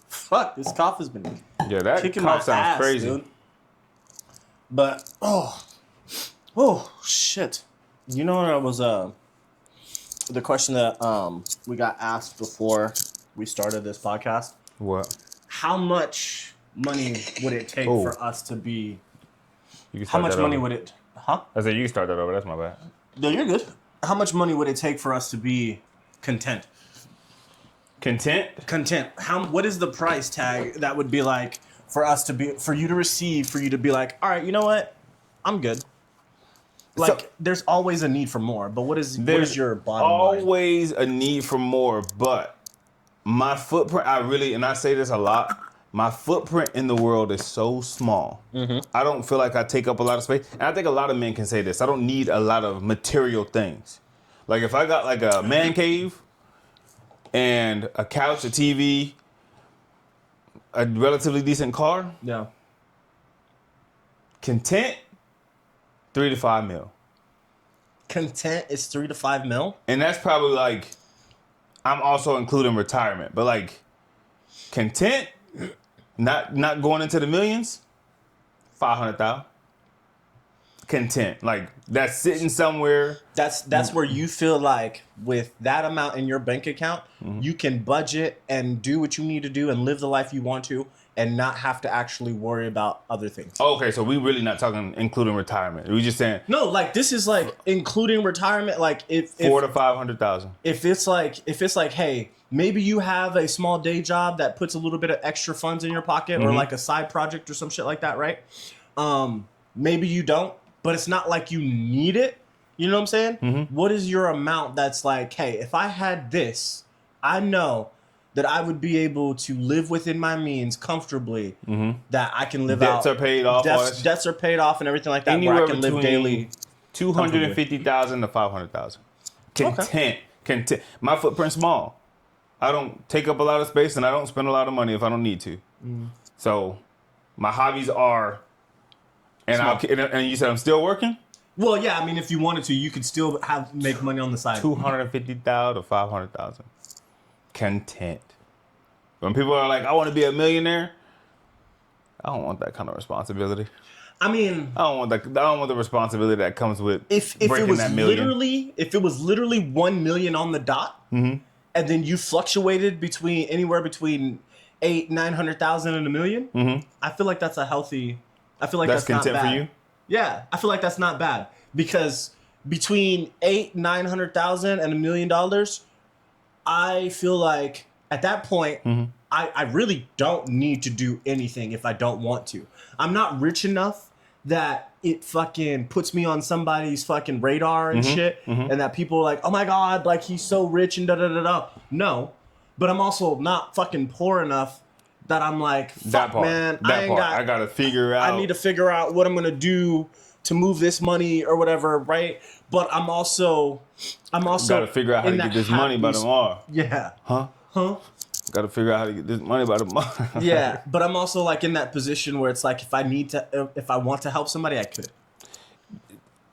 Fuck, this cough has been that kicking cough my sounds ass, crazy. dude. But shit. You know what I was the question that we got asked before we started this podcast? What? How much money would it take for us to be? How much money would it? Huh? I said you can start that over. That's my bad. No, you're good. How much money would it take for us to be content? Content? Content. What is the price tag that would be like for us to be, for you to receive, for you to be like, all right, you know what? I'm good. Like, so, there's always a need for more, but what is your bottom line? Always a need for more, but my footprint, and I say this a lot, my footprint in the world is so small. Mm-hmm. I don't feel like I take up a lot of space. And I think a lot of men can say this. I don't need a lot of material things. Like if I got like a man cave and a couch, a TV, a relatively decent car. Yeah. Content, 3 to 5 mil. Content is 3 to 5 mil? And that's probably like, I'm also including retirement, but like content, not going into the millions, 500,000. Content, like that's sitting somewhere. That's where you feel like with that amount in your bank account, you can budget and do what you need to do and live the life you want to and not have to actually worry about other things. Okay, so we really not talking including retirement. We just saying no, like this is like including retirement. Like if 400,000 to 500,000. If it's like, hey, maybe you have a small day job that puts a little bit of extra funds in your pocket, or like a side project or some shit like that, right? Maybe you don't, but it's not like you need it. You know what I'm saying? Mm-hmm. What is your amount that's like, hey, if I had this, I know that I would be able to live within my means comfortably, that I can live out. Debts are paid off. Debts are paid off and everything like that, where I can live daily. 250,000 to 500,000. Content. My footprint's small. I don't take up a lot of space and I don't spend a lot of money if I don't need to. So my hobbies are, and you said I'm still working? Well, yeah, I mean, if you wanted to, you could still make money on the side. 250,000 to 500,000. Content. When people are like, I want to be a millionaire, I don't want that kind of responsibility. I mean, I don't want the responsibility that comes with if breaking it was that million. If it was literally 1 million on the dot, and then you fluctuated anywhere between 800,000-900,000 and $1 million, I feel like that's a healthy. I feel like that's not bad. Content for you? Yeah, I feel like that's not bad, because between 800,000-900,000 and $1 million, I feel like at that point, I really don't need to do anything if I don't want to. I'm not rich enough that it fucking puts me on somebody's fucking radar and shit, and that people are like, oh my God, like he's so rich and da-da-da-da. No, but I'm also not fucking poor enough that I'm like, fuck, man, I gotta figure out. I need to figure out what I'm gonna do to move this money or whatever, right? But I'm also gotta figure out how to get this money by tomorrow. Yeah. Huh? Gotta figure out how to get this money by tomorrow. Yeah, but I'm also like in that position where it's like if I want to help somebody, I could.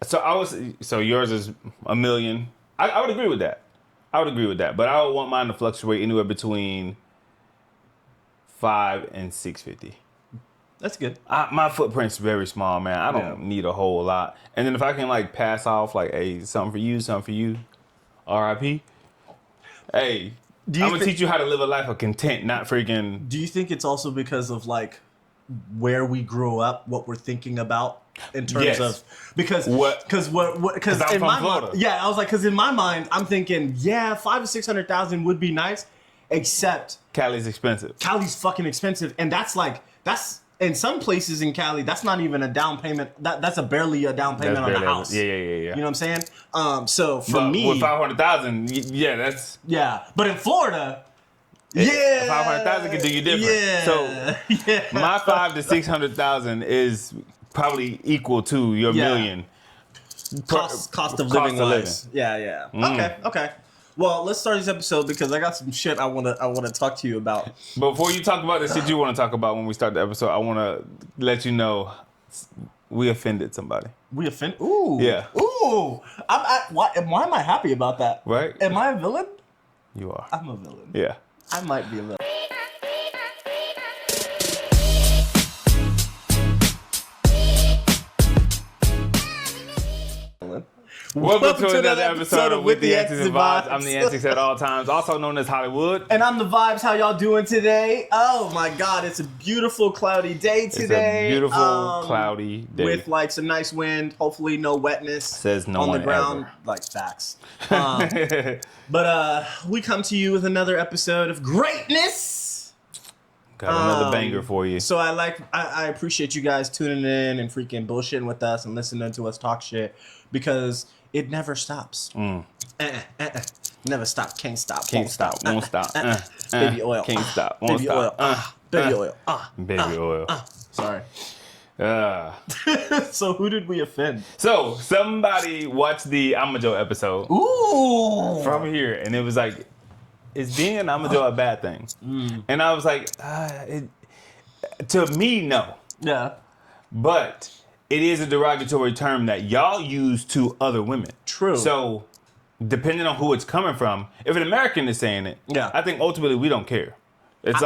So yours is $1 million. I would agree with that. But I would want mine to fluctuate anywhere between 5 and 650. That's good. My footprint's very small, man. I don't need a whole lot. And then if I can like pass off like, hey, something for you, R.I.P. Hey, I'm gonna teach you how to live a life of content, not freaking. Do you think it's also because of like where we grew up, what we're thinking about in terms of because in my mind, I was like, because in my mind, I'm thinking, yeah, 500,000 to 600,000 would be nice, except Cali's expensive. Cali's fucking expensive, and that's in some places in Cali, that's not even a down payment. That's barely a down payment on the house. Yeah. You know what I'm saying? So for me, with 500,000, that's But in Florida, 500,000 can do you different. Yeah. So my 500,000 to 600,000 is probably equal to your million. Cost of living wise. Yeah. Okay. Well, let's start this episode because I got some shit I want to talk to you about. Before you talk about the shit you want to talk about when we start the episode, I want to let you know we offended somebody. We offended? Ooh. Yeah. Ooh. Why am I happy about that? Right? Am I a villain? You are. I'm a villain. Yeah. I might be a little. Welcome to another episode of With the Antics and Vibes. I'm the Antics at all times, also known as Hollywood. And I'm the Vibes. How y'all doing today? Oh my God, it's a beautiful cloudy day today. It's a beautiful cloudy day. With like some nice wind, hopefully no wetness. Says no on one the ground. ever. Like facts. But we come to you with another episode of greatness. Got another banger for you. So I appreciate you guys tuning in and freaking bullshitting with us and listening to us talk shit because it never stops. Never stop, can't stop, Can't stop, won't stop. Baby oil. Can't stop, won't Baby stop. oil. Baby oil. Baby oil. Sorry. So who did we offend? So somebody watched the Amajo episode from here, and it was like, is being an Amajo a bad thing? And I was like, to me, no. Yeah. But it is a derogatory term that y'all use to other women. True. So depending on who it's coming from, if an American is saying it, I think ultimately we don't care. It's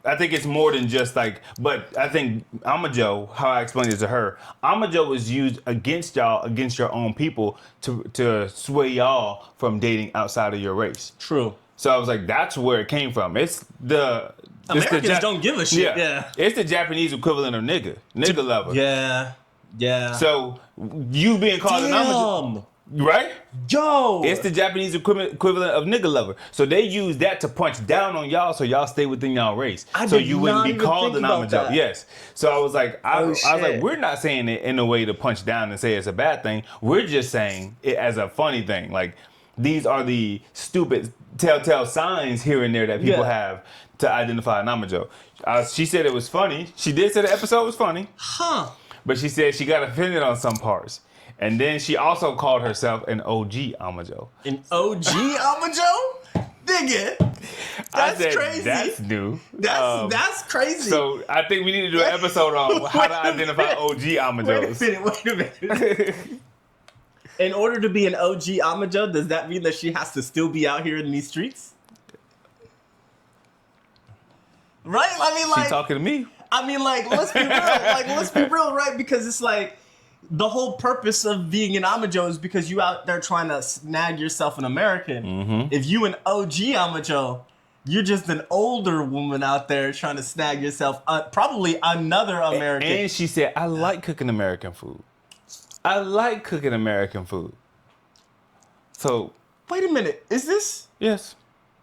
I think it's more than just like, but I think Amajo, how I explained it to her, Amajo is used against y'all, against your own people to sway y'all from dating outside of your race. True. So I was like, that's where it came from. Americans don't give a shit. Yeah. It's the Japanese equivalent of nigga lover. Yeah. Yeah. So you being called an Amajo, right? Yo. It's the Japanese equivalent of nigga lover. So they use that to punch down on y'all, so y'all stay within y'all race. So you wouldn't be called an Amajo. Yes. So I was like, I was like, we're not saying it in a way to punch down and say it's a bad thing. We're just saying it as a funny thing. Like, these are the stupid telltale signs here and there that people have to identify an Amajo. She said it was funny. She did say the episode was funny. Huh. But she said she got offended on some parts. And then she also called herself an OG Amajo. An OG Amajo? Nigga. That's crazy. That's new. That's crazy. So I think we need to do an episode on how to identify OG Amajos. Wait a minute. In order to be an OG Amajo, does that mean that she has to still be out here in these streets? Right? I mean, like, she talking to me. I mean, like, let's be real. Let's be real, right? Because it's like the whole purpose of being an Amajo is because you out there trying to snag yourself an American. Mm-hmm. If you an OG Amajo, you're just an older woman out there trying to snag yourself probably another American. And she said, I like cooking American food. I like cooking American food. So. Wait a minute. Is this? Yes.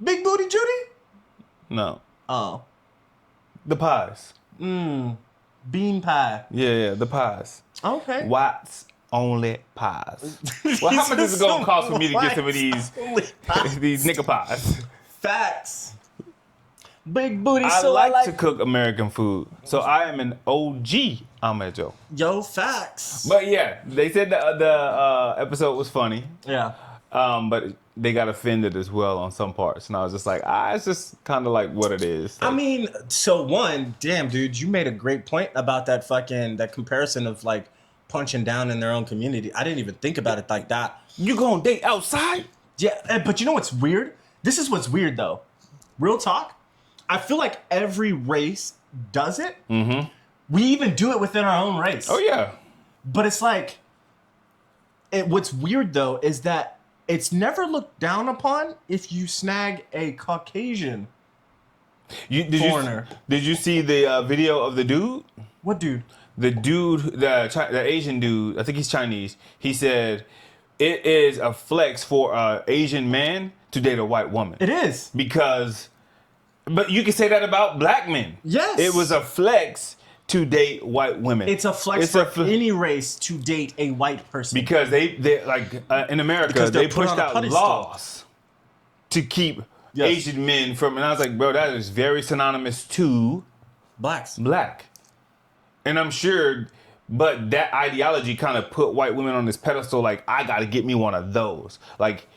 Big Booty Judy? No. Oh. The pies. Bean pie. Yeah, the pies. Okay. White's only pies. Well, how much is it going to cost for me to get some of these nigga pies? Facts. Big booty. I like to cook American food, so I am an OG Amajo. Yo, facts. But yeah, they said the episode was funny. Yeah. But they got offended as well on some parts, and I was just like, it's just kind of like what it is. Like, I mean, so one, damn, dude, you made a great point about that comparison of like punching down in their own community. I didn't even think about it like that. You gonna date outside? Yeah, but you know what's weird? This is what's weird though. Real talk. I feel like every race does it. Mm-hmm. We even do it within our own race. Oh yeah. But it's like, what's weird though is that it's never looked down upon if you snag a Caucasian foreigner. Did you see the video of the dude? What dude? The dude, the Asian dude, I think he's Chinese. He said, it is a flex for an Asian man to date a white woman. It is. But you can say that about black men. Yes. It was a flex to date white women. It's a flex for any race to date a white person. Because they like in America, they pushed out laws to keep Asian men from, and I was like, bro, that is very synonymous to black. And I'm sure, but that ideology kind of put white women on this pedestal, like, I gotta get me one of those. Like,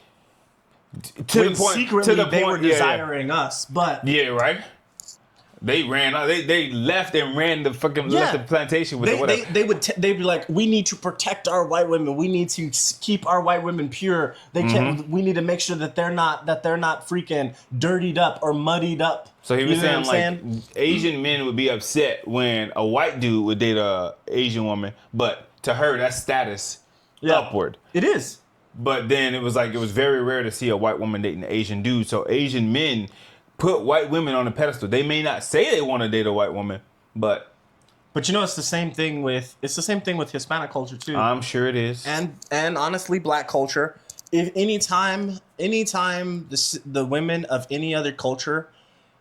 to the point, secretly they were desiring us, but yeah, right. They ran. They left and ran the fucking left the plantation with whatever. They'd be like, we need to protect our white women. We need to keep our white women pure. They can't. We need to make sure that they're not freaking dirtied up or muddied up. So he was saying Asian men would be upset when a white dude would date a Asian woman, but to her that's status upward. It is. But then it was very rare to see a white woman dating an Asian dude. So Asian men put white women on a pedestal. They may not say they want to date a white woman, but it's the same thing with Hispanic culture too. I'm sure it is. And honestly, black culture. If anytime the women of any other culture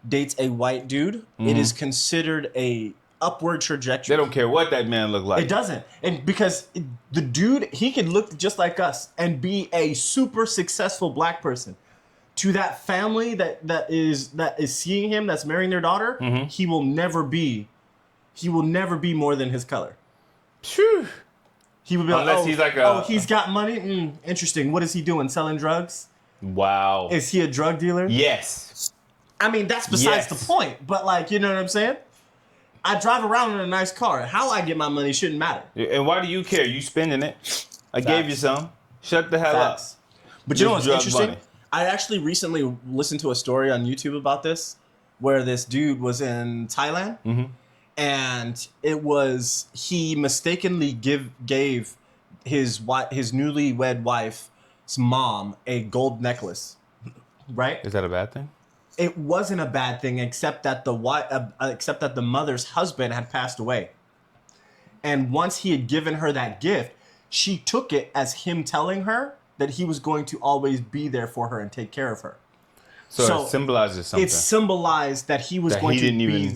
dates a white dude, it is considered a upward trajectory. They don't care what that man look like. It doesn't. And because the dude, he could look just like us and be a super successful black person. To that family that is seeing him, that's marrying their daughter, he will never be more than his color. Phew. He would be he's got money. Interesting. What is he doing? Selling drugs? Wow. Is he a drug dealer? Yes. I mean, that's besides the point. But you know what I'm saying? I drive around in a nice car. How I get my money shouldn't matter. And why do you care? You spending it. I gave you some. Shut the hell up. But you know what's interesting? Money. I actually recently listened to a story on YouTube about this, where this dude was in Thailand, and he mistakenly gave his newlywed wife's mom a gold necklace. Right? Is that a bad thing? It wasn't a bad thing, except that the mother's husband had passed away. And once he had given her that gift, she took it as him telling her that he was going to always be there for her and take care of her. So it symbolizes something. It symbolized that he was going to be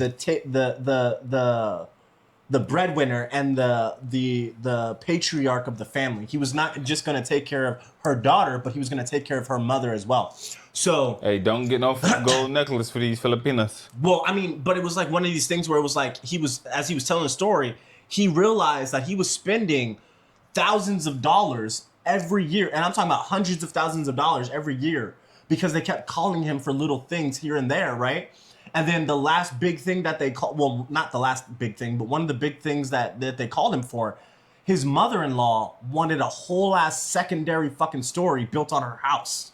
the breadwinner and the patriarch of the family. He was not just going to take care of her daughter, but he was going to take care of her mother as well. So hey, don't get no gold necklace for these Filipinos. Well, I mean, but it was like one of these things where it was like as he was telling the story, he realized that he was spending thousands of dollars every year, and I'm talking about hundreds of thousands of dollars every year, because they kept calling him for little things here and there, right? And then the last big thing that they called, well, not the last big thing, but one of the big things that they called him for, his mother-in-law wanted a whole ass secondary fucking story built on her house.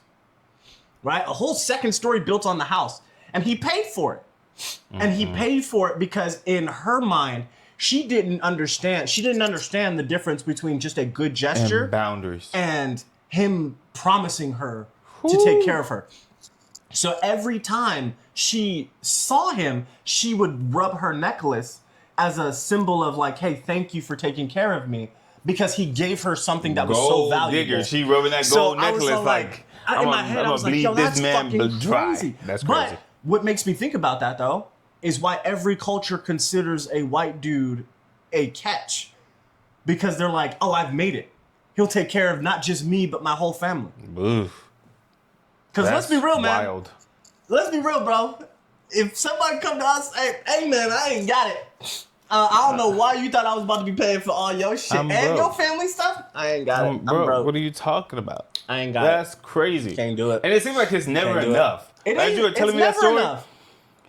Right? A whole second story built on the house. And he paid for it. And he paid for it because in her mind, she didn't understand the difference between just a good gesture and boundaries and him promising her to take care of her. So every time she saw him, she would rub her necklace as a symbol of like, hey, thank you for taking care of me, because he gave her something that was so valuable. Digger. She rubbing that gold necklace like in my head, I was like, yo, that's fucking dry. crazy. That's crazy. But what makes me think about that, though, is why every culture considers a white dude a catch. Because they're like, oh, I've made it. He'll take care of not just me, but my whole family. Because let's be real, man. Wild. Let's be real, bro. If somebody come to us, hey man, I ain't got it. I don't know why you thought I was about to be paying for all your shit and your family stuff. I ain't got it. I'm broke. What are you talking about? I ain't got That's crazy. Can't do it. And it seems like it's never enough. As you were telling me that story,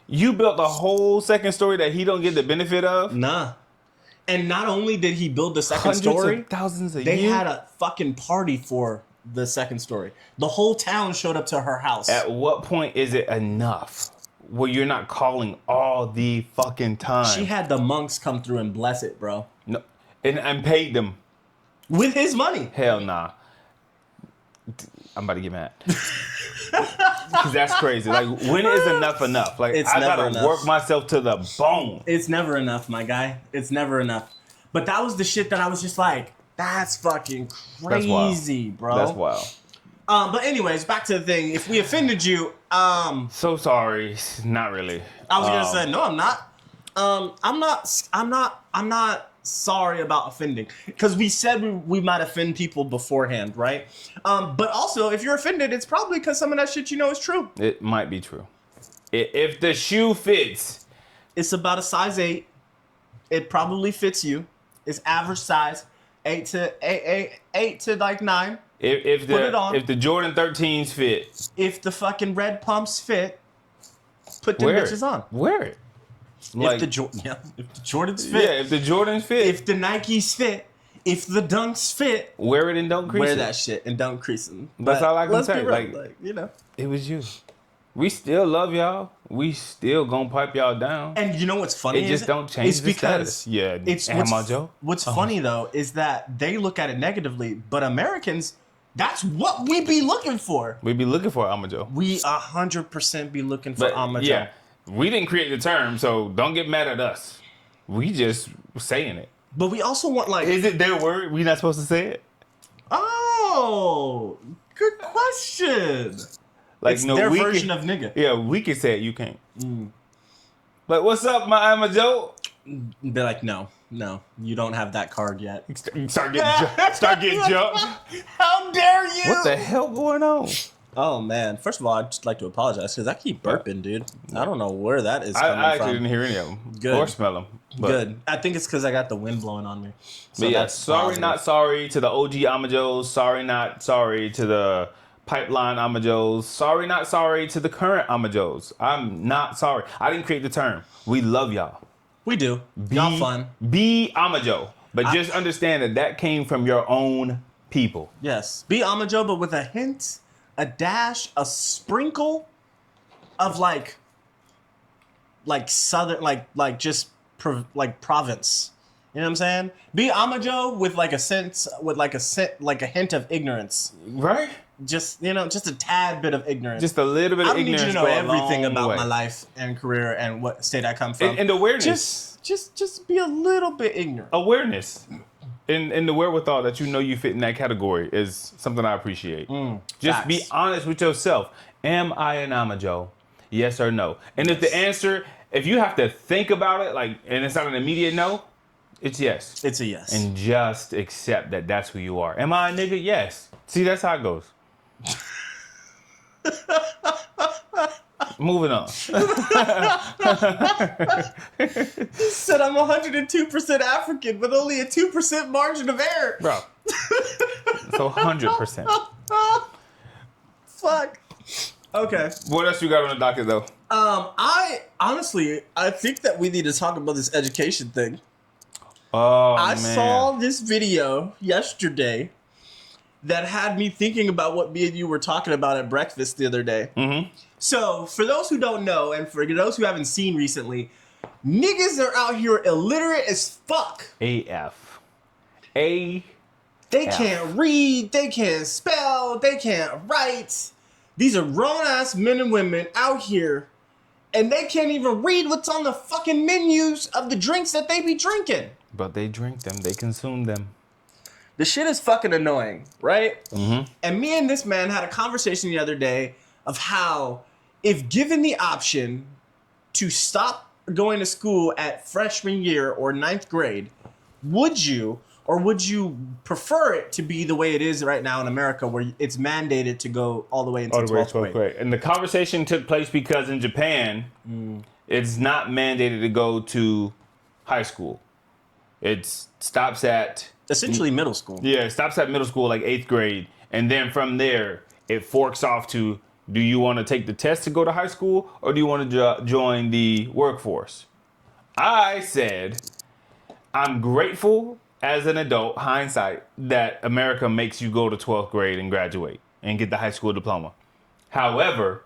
you built a whole second story that he don't get the benefit of? Nah. And not only did he build the second story, of thousands a year. They had a fucking party for the second story. The whole town showed up to her house. At what point is it enough where you're not calling all the fucking time? She had the monks come through and bless it, bro. No, and paid them. With his money. Hell nah. I'm about to get mad. Because that's crazy. Like, when is enough enough? Like, I gotta work myself to the bone. It's never enough, my guy. It's never enough. But that was the shit that I was just like, that's fucking crazy, bro. That's wild. But anyways, back to the thing. If we offended you, so sorry. Not really. I was gonna say, no, I'm not. I'm not sorry about offending, because we said we might offend people beforehand, right? But also, if you're offended, it's probably because some of that shit you know is true. It might be true. If the shoe fits, it's about a size 8. It probably fits you. It's average size, 8 to like 9. If the Jordan 13s fit, if the fucking red pumps fit, put them bitches on. Wear it. Like, if the Jordans fit, if the Jordans fit, if the Nikes fit, if the Dunks fit, wear it and don't crease wear it. that shit and don't crease them. That's all I can say. Like, it was you. We still love y'all. We still gonna pipe y'all down. And you know what's funny? It just don't change the status. Yeah, what's funny though is that they look at it negatively, but Americans, that's what we be looking for. We be looking for Amajo. We 100% be looking for Amajo. Yeah, we didn't create the term, so don't get mad at us. We just saying it. But we also want like... Is it their word? We not supposed to say it? Oh, good question. Like, it's their version of nigga. Yeah, we can say it. You can't. Like, what's up, my Amajo? Be like, no, you don't have that card yet. Start getting jumped. How dare you? What the hell going on? Oh, man. First of all, I'd just like to apologize because I keep burping, dude. I don't know where that is coming from. I actually didn't hear any of them. Good. Or smell them. Good. I think it's because I got the wind blowing on me. So but yeah, that's sorry, positive. not sorry to the OG Amajos. Sorry, not sorry to the pipeline Amajos. Sorry, not sorry to the current Amajos. I'm not sorry. I didn't create the term. We love y'all. We do. Y'all fun. Be Amajo. But just understand that came from your own people. Yes. Be Amajo, but with a hint, a dash, a sprinkle of like southern, like just province. You know what I'm saying? Be Amajo with like a hint of ignorance. Right? Just, just a tad bit of ignorance. Just a little bit of ignorance. I need you to know everything about my life and career and what state I come from. And awareness. Just be a little bit ignorant. Awareness. And the wherewithal that you fit in that category is something I appreciate. Just facts. be honest with yourself. Am I an Amajo? Yes or no? And if the answer, if you have to think about it, and it's not an immediate no, it's yes. It's a yes. And just accept that that's who you are. Am I a nigga? Yes. See, that's how it goes. Moving on. He said I'm 102% African, but only a 2% margin of error. Bro. So 100%. Fuck. Okay. What else you got on the docket, though? I think that we need to talk about this education thing. Oh, I man. saw this video yesterday that had me thinking about what me and you were talking about at breakfast the other day. Mm-hmm. So, for those who don't know, and for those who haven't seen recently, niggas are out here illiterate as fuck. AF. They can't read, they can't spell, they can't write. These are grown-ass men and women out here, and they can't even read what's on the fucking menus of the drinks that they be drinking. But they drink them, they consume them. The shit is fucking annoying, right? Mm-hmm. And me and this man had a conversation the other day of how, if given the option to stop going to school at freshman year or 9th grade, would you prefer it to be the way it is right now in America, where it's mandated to go all the way into 12th grade? And the conversation took place because in Japan, it's not mandated to go to high school. It stops at... essentially middle school. Yeah, it stops at middle school, like 8th grade. And then from there, it forks off to, do you want to take the test to go to high school, or do you want to join the workforce? I said, I'm grateful as an adult, hindsight, that America makes you go to 12th grade and graduate and get the high school diploma. However,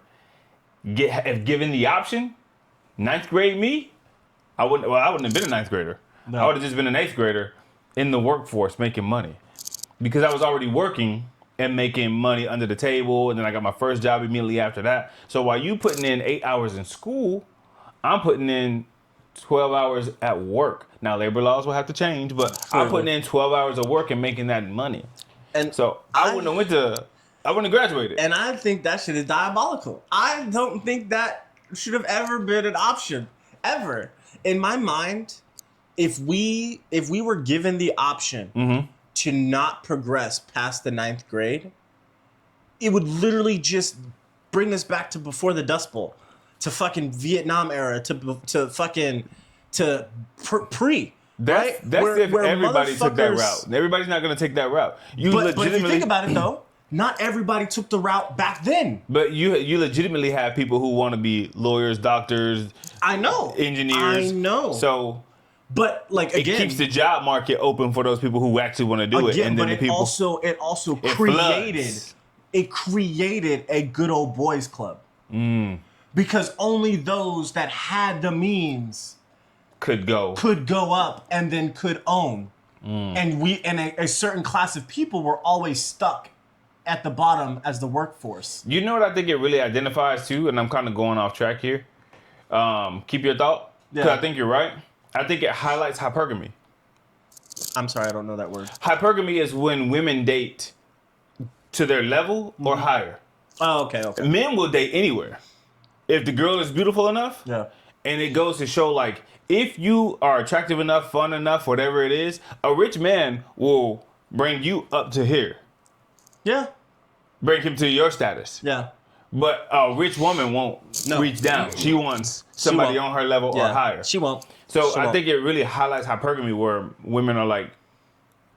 if given the option, 9th grade me, I wouldn't have been a 9th grader. No. I would have just been an 8th grader in the workforce making money, because I was already working and making money under the table, and then I got my first job immediately after that. So while you putting in 8 hours in school, I'm putting in 12 hours at work. Now labor laws will have to change, but I'm putting in 12 hours of work and making that money. And so I wouldn't have graduated. And I think that shit is diabolical. I don't think that should have ever been an option, ever. In my mind, if we were given the option to not progress past the 9th grade, it would literally just bring us back to before the Dust Bowl, to fucking Vietnam era, to pre. That's right? If everybody took that route. Everybody's not going to take that route. But if you think about it, though, not everybody took the route back then. But you legitimately have people who want to be lawyers, doctors. I know. Engineers. I know. So, but like again, it keeps the job market open for those people who actually want to do it. And then but it also created a good old boys club. Because only those that had the means could go up and then could own. And a certain class of people were always stuck at the bottom as the workforce. You know what I think it really identifies too, and I'm kind of going off track here. Keep your thought, because I think you're right. I think it highlights hypergamy. I'm sorry, I don't know that word. Hypergamy is when women date to their level or higher. Oh, okay. Men will date anywhere. If the girl is beautiful enough, and it goes to show, like, if you are attractive enough, fun enough, whatever it is, a rich man will bring you up to here. Yeah. Bring him to your status. Yeah. But a rich woman won't reach down. She wants somebody on her level or higher. She won't. So I think it really highlights hypergamy, where women are like,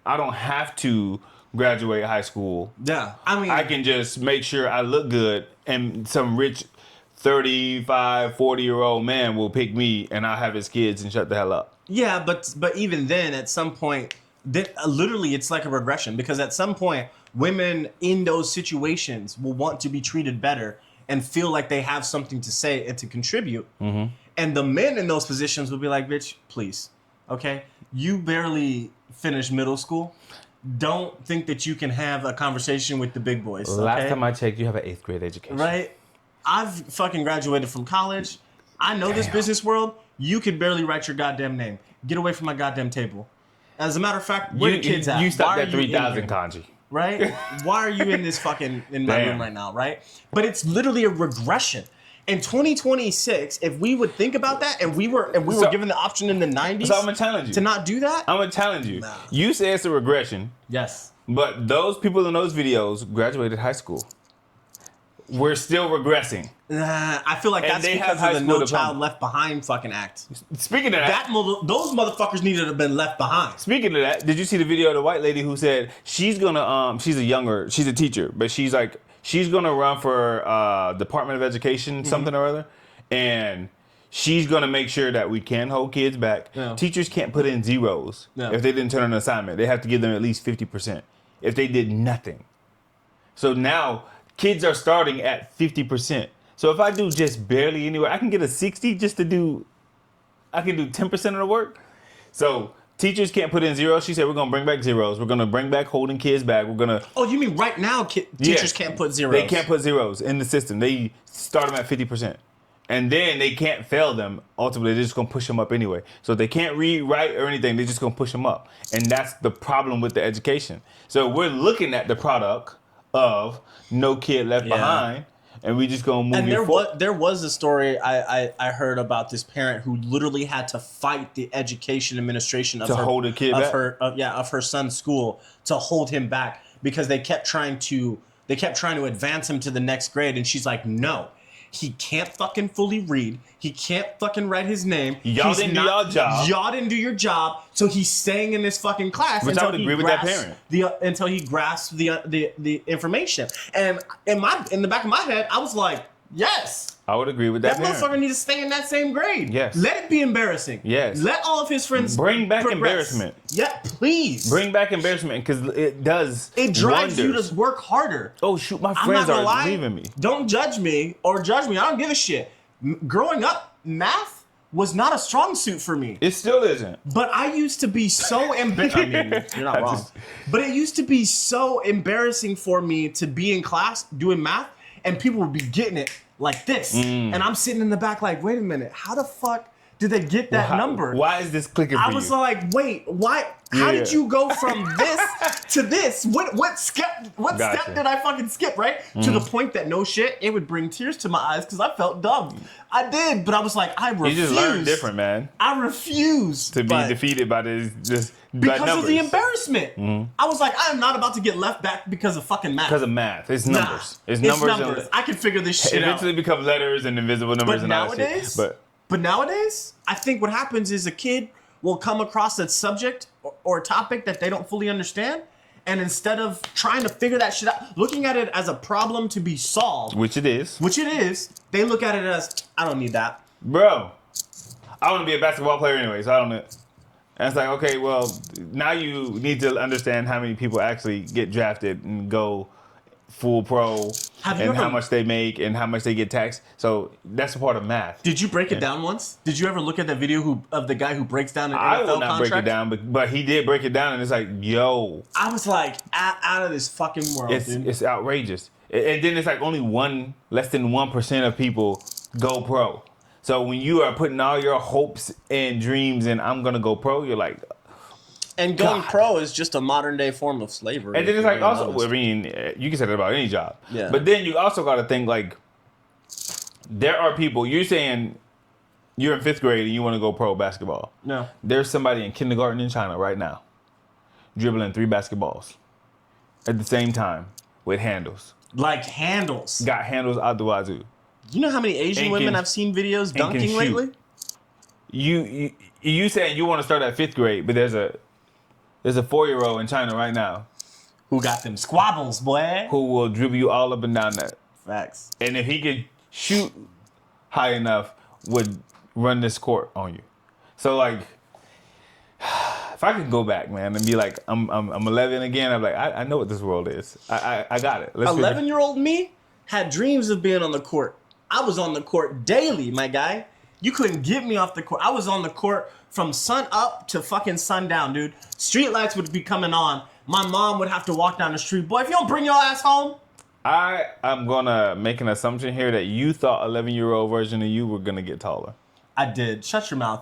I don't have to graduate high school. Yeah. I mean, I can just make sure I look good, and some rich 35, 40-year-old man will pick me, and I'll have his kids and shut the hell up. Yeah, but even then, at some point, literally it's like a regression, because at some point, women in those situations will want to be treated better and feel like they have something to say and to contribute. And the men in those positions will be like, bitch, please, okay? You barely finished middle school. Don't think that you can have a conversation with the big boys. Last time I checked, you have an 8th grade education. Right? I've fucking graduated from college. I know this business world. You could barely write your goddamn name. Get away from my goddamn table. As a matter of fact, where the kids at? You stopped at 3,000 kanji. Right? Why are you in this fucking in my room right now? Right? But it's literally a regression. In 2026, if we would think about that, and we were given the option in the 90s, so I'm gonna challenge you to not do that. I'm gonna challenge you. Nah. You say it's a regression. Yes. But those people in those videos graduated high school. We're still regressing. I feel like that's because of the No Child Left Behind fucking act. Speaking of that, those motherfuckers needed to have been left behind. Speaking of that, did you see the video of the white lady who said she's gonna she's a teacher, but she's gonna run for Department of Education, something or other, and she's gonna make sure that we can hold kids back. Yeah. Teachers can't put in zeros if they didn't turn in an assignment. They have to give them at least 50% if they did nothing. So now kids are starting at 50%. So if I do just barely anywhere, I can get a 60 just to do. I can do 10% of the work. So teachers can't put in zeros. She said we're gonna bring back zeros. We're gonna bring back holding kids back. We're gonna. Oh, you mean right now teachers can't put zeros? They can't put zeros in the system. They start them at 50%, and then they can't fail them. Ultimately, they're just gonna push them up anyway. So they can't read, write, or anything. They're just gonna push them up, and that's the problem with the education. So we're looking at the product of No Kid Left Behind. And we just gonna move forward. There was a story I heard about this parent who literally had to fight the education administration of her son's school to hold him back, because they kept trying to advance him to the next grade, and she's like, no. He can't fucking fully read. He can't fucking write his name. Y'all didn't do your job. Y'all didn't do your job. So he's staying in this fucking class Which I would agree with that parent. Until he grasps the information. And in the back of my head, I was like, yes. I would agree with that parent. That motherfucker needs to stay in that same grade. Yes. Let it be embarrassing. Yes. Let all of his friends bring back progress. Embarrassment. Yeah, please. Bring back embarrassment, because it does. It drives you to work harder. Oh shoot, my friends are leaving me. Don't judge me or judge me. I don't give a shit. Growing up, math was not a strong suit for me. It still isn't. But I used to be so embarrassed. I mean, you're not wrong. But it used to be so embarrassing for me to be in class doing math, and people would be getting it like this. And I'm sitting in the back like, wait a minute, how the fuck did they get that number? Why is this clicking for you? I was like, wait, why? How did you go from this to this? What step did I fucking skip, right? To the point that no shit, it would bring tears to my eyes because I felt dumb. I did, but I was like, I refuse. You just learned different, man. I refuse to be defeated by this because of the embarrassment. I was like, I am not about to get left back because of fucking math. Because of math, it's numbers. It's numbers. I can figure this shit out. Eventually become letters and invisible numbers and all that shit. But nowadays, I think what happens is a kid will come across a subject or a topic that they don't fully understand, And instead of trying to figure that shit out, looking at it as a problem to be solved, which it is, they look at it as, I don't need that. Bro, I want to be a basketball player anyway, so I don't know. And it's like, okay, well, now you need to understand how many people actually get drafted and go full pro, and how much they make and how much they get taxed. So that's a part of math. Did you break it down once? Did you ever look at that video of the guy who breaks down an NFL contract? I will not break it down, but he did break it down, and it's like, yo. I was like, out of this fucking world, dude. It's outrageous. And then it's like only less than 1% of people go pro. So when you are putting all your hopes and dreams in, I'm going to go pro, you're like, and going pro is just a modern day form of slavery. And then it's like also, I mean, you can say that about any job. Yeah. But then you also got to think like, there are people, you're saying you're in 5th grade and you want to go pro basketball. No. There's somebody in kindergarten in China right now dribbling 3 basketballs at the same time with handles. Like handles. Got handles out the wazoo. You know how many Asian women I've seen videos dunking lately? You saying you want to start at 5th grade, but there's a 4-year-old in China right now who got them squabbles, boy. Who will dribble you all up and down that. Facts. And if he could shoot high enough, would run this court on you. So like, if I could go back, man, and be like, I'm 11 again, I'm like, I know what this world is. I got it. 11-year-old me had dreams of being on the court. I was on the court daily, my guy. You couldn't get me off the court. I was on the court from sun up to fucking sundown, dude. Street lights would be coming on. My mom would have to walk down the street. Boy, if you don't bring your ass home. I am going to make an assumption here that you thought 11-year-old version of you were going to get taller. I did. Shut your mouth.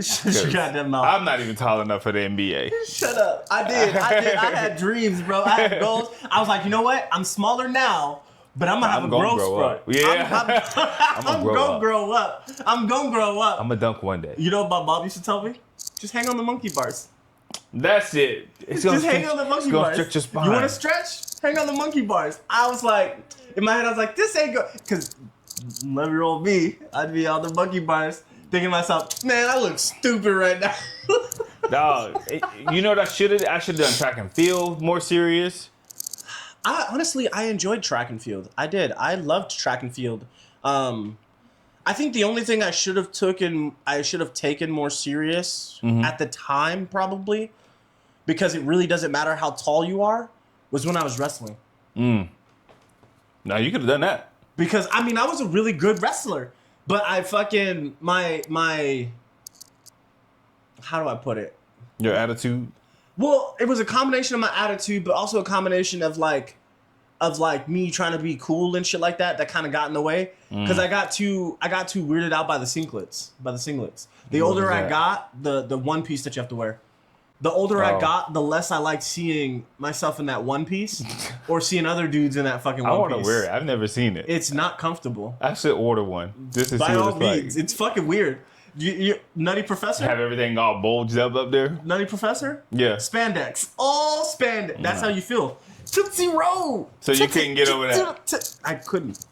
Shut your goddamn mouth. I'm not even tall enough for the NBA. Shut up. I did. I had dreams, bro. I had goals. I was like, you know what? I'm smaller now. But I'm going to have a growth spurt. Yeah. I'm going to grow up. I'm going to grow up. I'm going to dunk one day. You know what my mom used to tell me? Just hang on the monkey bars. That's it. Just hang on the monkey bars. Stretch your spine. You want to stretch? Hang on the monkey bars. I was like, in my head, I was like, this ain't good. Because 11-year-old me, I'd be on the monkey bars thinking to myself, man, I look stupid right now. Dog, you know what I should have done track and field more serious. Honestly, I enjoyed track and field. I did. I loved track and field. I think the only thing I should have taken more serious at the time, probably, because it really doesn't matter how tall you are, was when I was wrestling. No, you could have done that. Because I mean, I was a really good wrestler, but I fucking my how do I put it? Your attitude. Well, it was a combination of my attitude, but also a combination of like me trying to be cool and shit like that kind of got in the way. Because I got too weirded out by the singlets. The older I got, the one piece that you have to wear. The older I got, the less I liked seeing myself in that one piece or seeing other dudes in that fucking one piece. I want to wear it. I've never seen it. It's not comfortable. I should order one. Just to By see what all means, like. it's fucking weird. You Nutty Professor? Have everything all bulged up there? Nutty Professor? Yeah. Spandex. All spandex. That's how you feel. Tootsie Roll. So you couldn't get over that? I couldn't.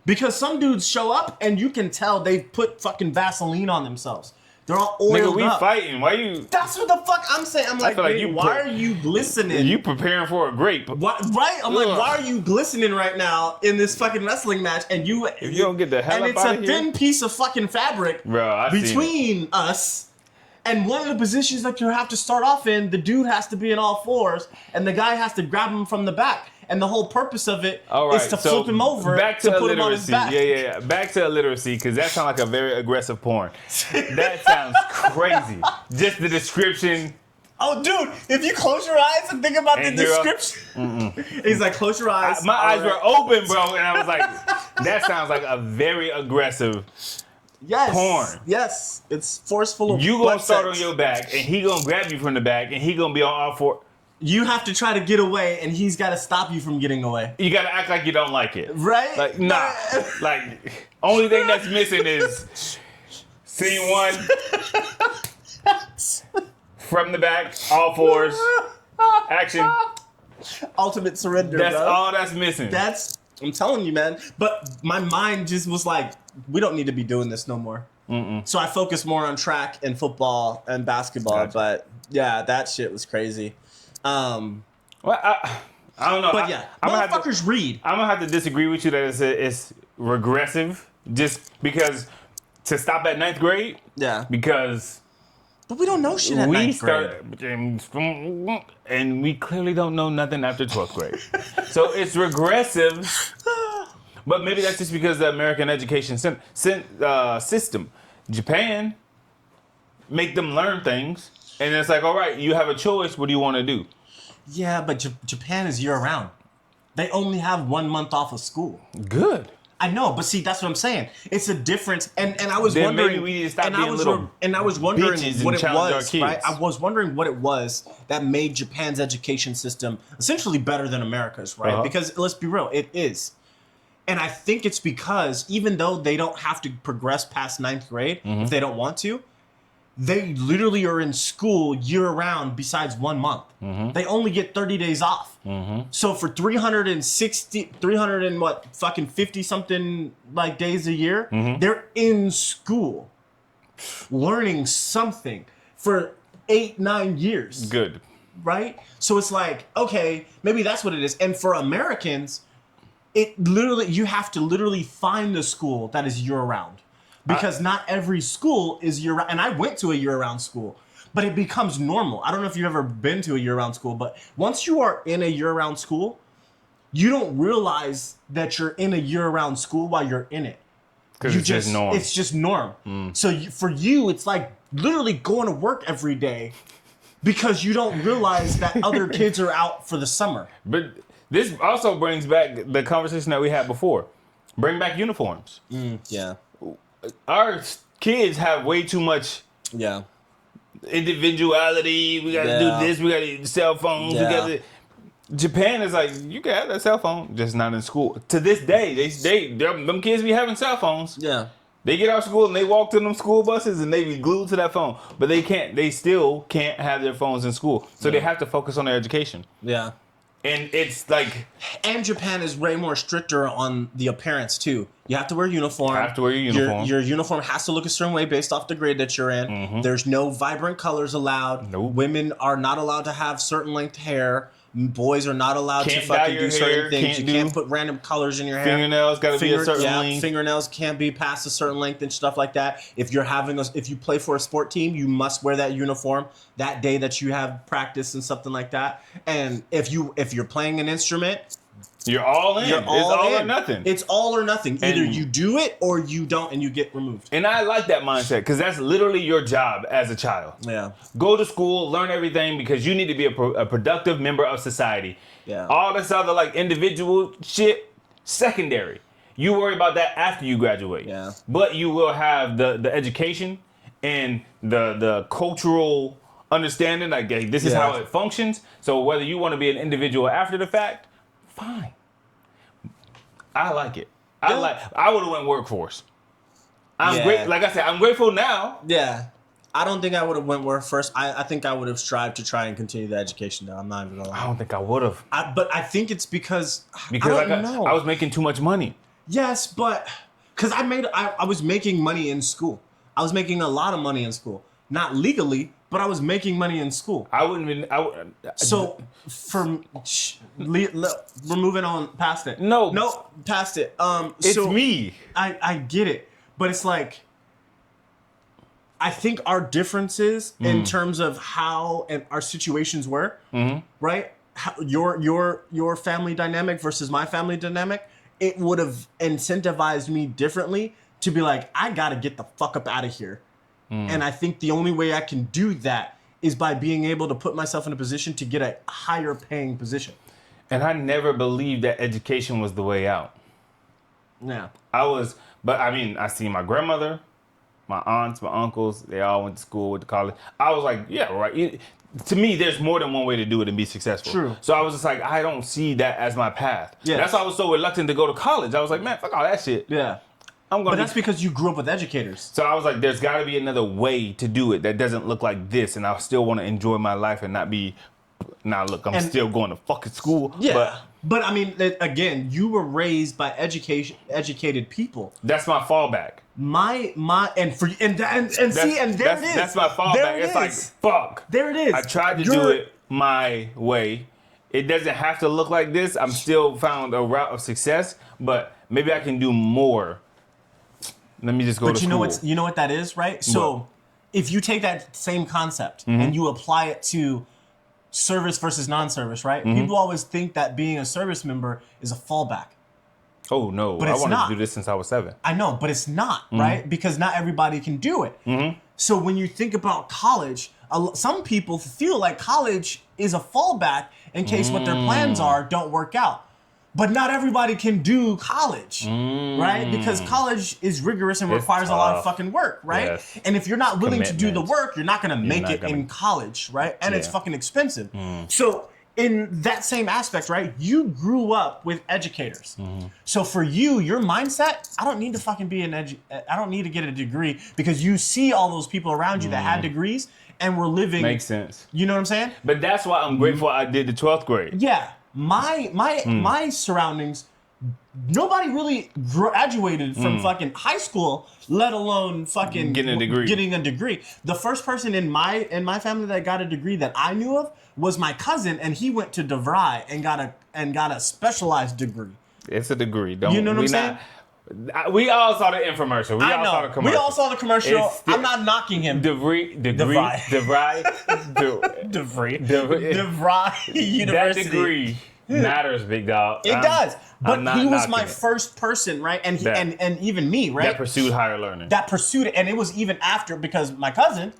Because some dudes show up and you can tell they've put fucking Vaseline on themselves. They're all oiled Nigga, we up. Fighting. Why you? That's what the fuck I'm saying. I'm like, why are you glistening? You preparing for a grape. What, right? I'm like, why are you glistening right now in this fucking wrestling match? And if you don't get the hell up out of here. And it's a thin piece of fucking fabric between us. And one of the positions that you have to start off in, the dude has to be in all fours, and the guy has to grab him from the back. And the whole purpose of it is to flip him over to put him on his back. Yeah. Back to illiteracy, because that sounds like a very aggressive porn. That sounds crazy. Just the description. Oh, dude, if you close your eyes and think about the description. He's like, close your eyes. My eyes were open, bro, and I was like, that sounds like a very aggressive porn. Yes, it's forceful. You gonna start on your back, and he gonna grab you from the back, and he gonna be on all four. You have to try to get away, and he's got to stop you from getting away. You got to act like you don't like it. Right? Like, nah. Like, only thing that's missing is scene one. From the back, all fours. Action. Ultimate surrender, That's bro. all that's missing. I'm telling you, man. But my mind just was like, we don't need to be doing this no more. So I focused more on track and football and basketball. Gotcha. But, yeah, that shit was crazy. Well, I don't know. But yeah, motherfuckers read. I'm gonna have to disagree with you that it's regressive, just because to stop at 9th grade. Yeah. Because. But we don't know shit at 9th grade. And we clearly don't know nothing after 12th grade. So it's regressive. But maybe that's just because the American education system. Japan, make them learn things. And it's like, all right, you have a choice. What do you want to do? Yeah, but Japan is year-round. They only have 1 month off of school. Good. I know, but see, that's what I'm saying. It's a difference, and I was wondering. Maybe we need to stop being little and I was wondering what it was. Right? I was wondering what it was that made Japan's education system essentially better than America's, right? Uh-huh. Because let's be real, it is. And I think it's because even though they don't have to progress past 9th grade if they don't want to, they literally are in school year-round besides 1 month. They only get 30 days off. So for 350 something like days a year, they're in school learning something for 8-9 years. Good. Right? So it's like, okay, maybe that's what it is. And for Americans, you have to literally find the school that is year-round. Because not every school is year-round. And I went to a year-round school, but it becomes normal. I don't know if you've ever been to a year-round school, but once you are in a year-round school, you don't realize that you're in a year-round school while you're in it. Because it's just norm. It's just norm. So for you, it's like literally going to work every day because you don't realize that other kids are out for the summer. But this also brings back the conversation that we had before. Bring back uniforms. Yeah. Our kids have way too much individuality. We got to do this. We got to use cell phones. Yeah. We got to. Japan is like, you can have that cell phone, just not in school. To this day, them kids be having cell phones. Yeah. They get out of school and they walk to them school buses and they be glued to that phone. But they still can't have their phones in school. So they have to focus on their education. Yeah. And it's like... And Japan is way more stricter on the appearance, too. You have to wear a uniform. Your uniform has to look a certain way based off the grade that you're in. There's no vibrant colors allowed. Nope. Women are not allowed to have certain length hair. Boys are not allowed to fucking do certain things. You can't put random colors in your hair. Fingernails got to be a certain length. Fingernails can't be past a certain length and stuff like that. If you play for a sport team, you must wear that uniform that day that you have practice and something like that. And if you're playing an instrument, you're all in. It's all or nothing. It's all or nothing. Either you do it or you don't, and you get removed. And I like that mindset because that's literally your job as a child. Yeah. Go to school, learn everything because you need to be a productive member of society. Yeah. All this other like individual shit, secondary. You worry about that after you graduate. Yeah. But you will have the education and the cultural understanding. Like, hey, this is how it functions. So whether you want to be an individual after the fact, fine. I like it. I would have went workforce. I'm great. Like I said, I'm grateful now. Yeah. I don't think I would have went workforce. I think I would have strived to try and continue the education though. I'm not even gonna lie. I don't think I would have. But I think it's because I don't know. I was making too much money. Yes, but because I was making money in school. I was making a lot of money in school. Not legally, but I was making money in school. So we're moving on past it. No, past it. It's me. I get it, but it's like I think our differences in terms of how and our situations were, right? How, your family dynamic versus my family dynamic, it would have incentivized me differently to be like, I gotta get the fuck up out of here. And I think the only way I can do that is by being able to put myself in a position to get a higher paying position. And I never believed that education was the way out. Yeah. But I mean, I see my grandmother, my aunts, my uncles, they all went to school, went to college. I was like, yeah, right. To me, there's more than one way to do it and be successful. True. So I was just like, I don't see that as my path. Yeah. That's why I was so reluctant to go to college. I was like, man, fuck all that shit. Yeah. But that's because you grew up with educators. So I was like, there's got to be another way to do it that doesn't look like this, and I still want to enjoy my life and not be. Now look, I'm still going to fucking school. Yeah, but I mean, again, you were raised by educated people. That's my fallback. There it is. That's my fallback. It's like fuck. There it is. I tried to do it my way. It doesn't have to look like this. I'm still found a route of success, but maybe I can do more. Let me just go to school. But you know what that is, right? So if you take that same concept and you apply it to service versus non-service, right? People always think that being a service member is a fallback. Oh, no. But I it's wanted not. to do this since I was 7. I know, but it's not, right? Because not everybody can do it. So when you think about college, some people feel like college is a fallback in case what their plans are don't work out. But not everybody can do college, right? Because college is rigorous and requires a lot of fucking work, right? Yes. And if you're not willing to do the work, you're not going to make it in college, right? And it's Yeah. fucking expensive. So in that same aspect, right, you grew up with educators. So for you, your mindset, I don't need to fucking be I don't need to get a degree because you see all those people around you that had degrees and were living. Makes sense. You know what I'm saying? But that's why I'm grateful I did the 12th grade. Yeah. My surroundings, nobody really graduated from fucking high school, let alone fucking Getting a degree. The first person in my family that got a degree that I knew of was my cousin, and he went to DeVry and got a specialized degree. It's a degree. You know what I'm saying? We all saw the infomercial. We all saw the commercial. I'm not knocking him. DeVry University. That degree matters, big dog. It does. But he was my knocking it. first person, right? And and even me, right? That pursued higher learning. That pursued it. And it was even after, because my cousin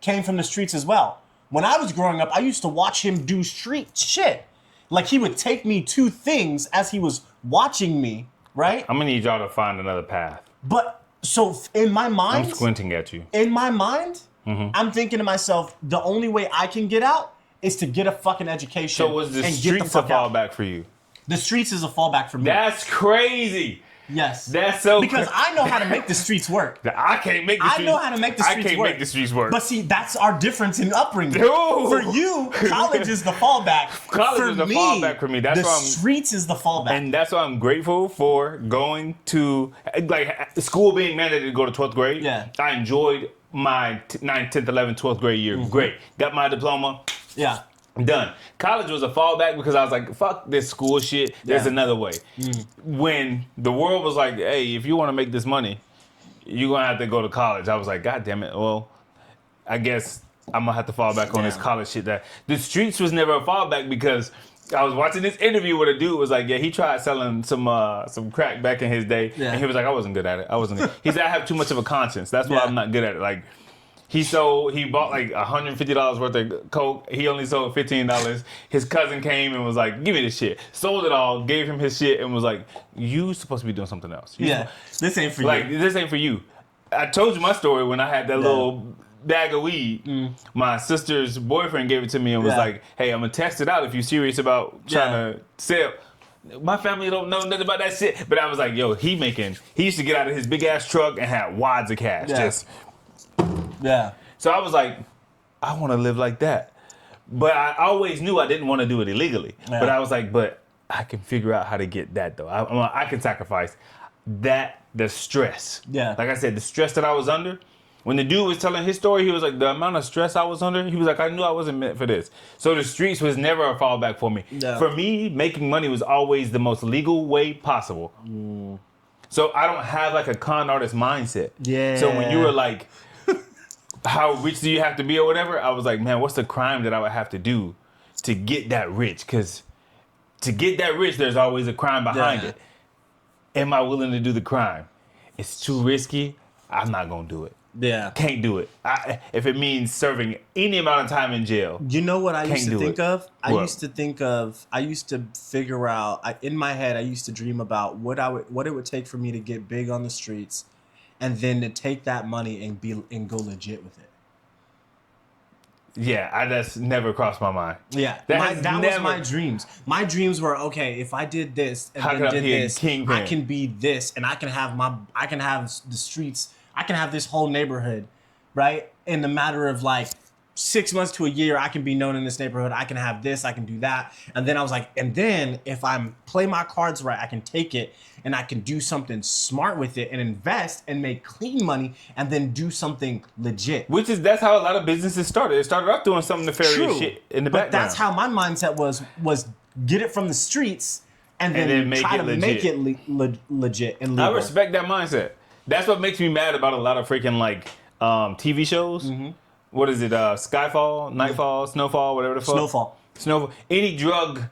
came from the streets as well. When I was growing up, I used to watch him do street shit. Like, he would take me to things as he was watching me, right? I'm gonna need y'all to find another path. But so in my mind, I'm squinting at you. in my mind, I'm thinking to myself, the only way I can get out is to get a fucking education. So was the and get the streets a fuck out. fallback for you? The streets is a fallback for me. That's crazy. Yes. That's so because I know how to make the streets work. I can't make the streets. I know how to make the streets work. I can't make the streets work. But see, that's our difference in upbringing. Dude. For you, college is the fallback. College is the fallback for me. That's the why streets is the fallback. And that's why I'm grateful for going to, like, school being mandated to go to 12th grade. Yeah. I enjoyed my 9th, 10th, 11th, 12th grade year. Great. Got my diploma. Yeah. Done. College was a fallback because I was like, fuck this school shit. There's another way. When the world was like, hey, if you want to make this money, you're going to have to go to college. I was like, God damn it. Well, I guess I'm going to have to fall back on this college shit. That the streets was never a fallback because I was watching this interview where a dude was like, yeah, he tried selling some crack back in his day. Yeah. And he was like, I wasn't good at it. He said, I have too much of a conscience. That's why I'm not good at it. Like, he bought like $150 worth of coke. He only sold $15. His cousin came and was like, give me this shit. Sold it all, gave him his shit, and was like, you supposed to be doing something else. This ain't for you. Like, this ain't for you. I told you my story when I had that little bag of weed. My sister's boyfriend gave it to me and was like, hey, I'm going to test it out if you're serious about trying to sell. My family don't know nothing about that shit. But I was like, yo, he used to get out of his big ass truck and have wads of cash. So I was like, I want to live like that. But I always knew I didn't want to do it illegally. Yeah. But I was like, but I can figure out how to get that though. I can sacrifice the stress. Yeah. Like I said, the stress that I was under. When the dude was telling his story, he was like, the amount of stress I was under, he was like, I knew I wasn't meant for this. So the streets was never a fallback for me. Yeah. For me, making money was always the most legal way possible. So I don't have like a con artist mindset. Yeah. So when you were like, how rich do you have to be or whatever? I was like, man, what's the crime that I would have to do to get that rich? Because to get that rich, there's always a crime behind it. Am I willing to do the crime? It's too risky. I'm not going to do it. Yeah. Can't do it. If it means serving any amount of time in jail. You know what I used to think of? I used to figure out, in my head, I used to dream about what it would take for me to get big on the streets, and then to take that money and go legit with it. Yeah, that's never crossed my mind. Yeah, that was my dreams. My dreams were, okay, if I did this and then did this, I can be this, and I can have the streets, I can have this whole neighborhood, right? In the matter of like 6 months to a year, I can be known in this neighborhood. I can have this, I can do that. And then I was like, and then if I'm play my cards right, I can take it and I can do something smart with it and invest and make clean money and then do something legit. That's how a lot of businesses started. It started off doing some nefarious shit in the background. But that's how my mindset was get it from the streets and then try to make it legit and legal. I respect that mindset. That's what makes me mad about a lot of freaking like TV shows. Mm-hmm. What is it? Skyfall, Nightfall, Snowfall, whatever the fuck. Snowfall. Any drug,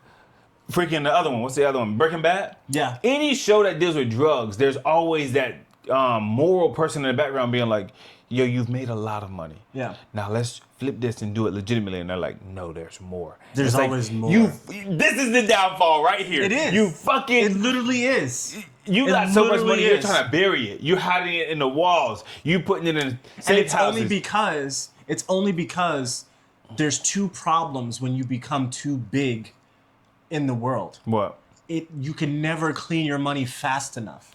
freaking the other one. What's the other one? Breaking Bad? Yeah. Any show that deals with drugs, there's always that moral person in the background being like, yo, you've made a lot of money. Yeah. Now let's flip this and do it legitimately. And they're like, no, there's more. There's always more. This is the downfall right here. It is. It literally is. You got so much money, you're trying to bury it. You're hiding it in the walls. You putting it in safe houses. It's only because there's two problems when you become too big in the world. What? You can never clean your money fast enough.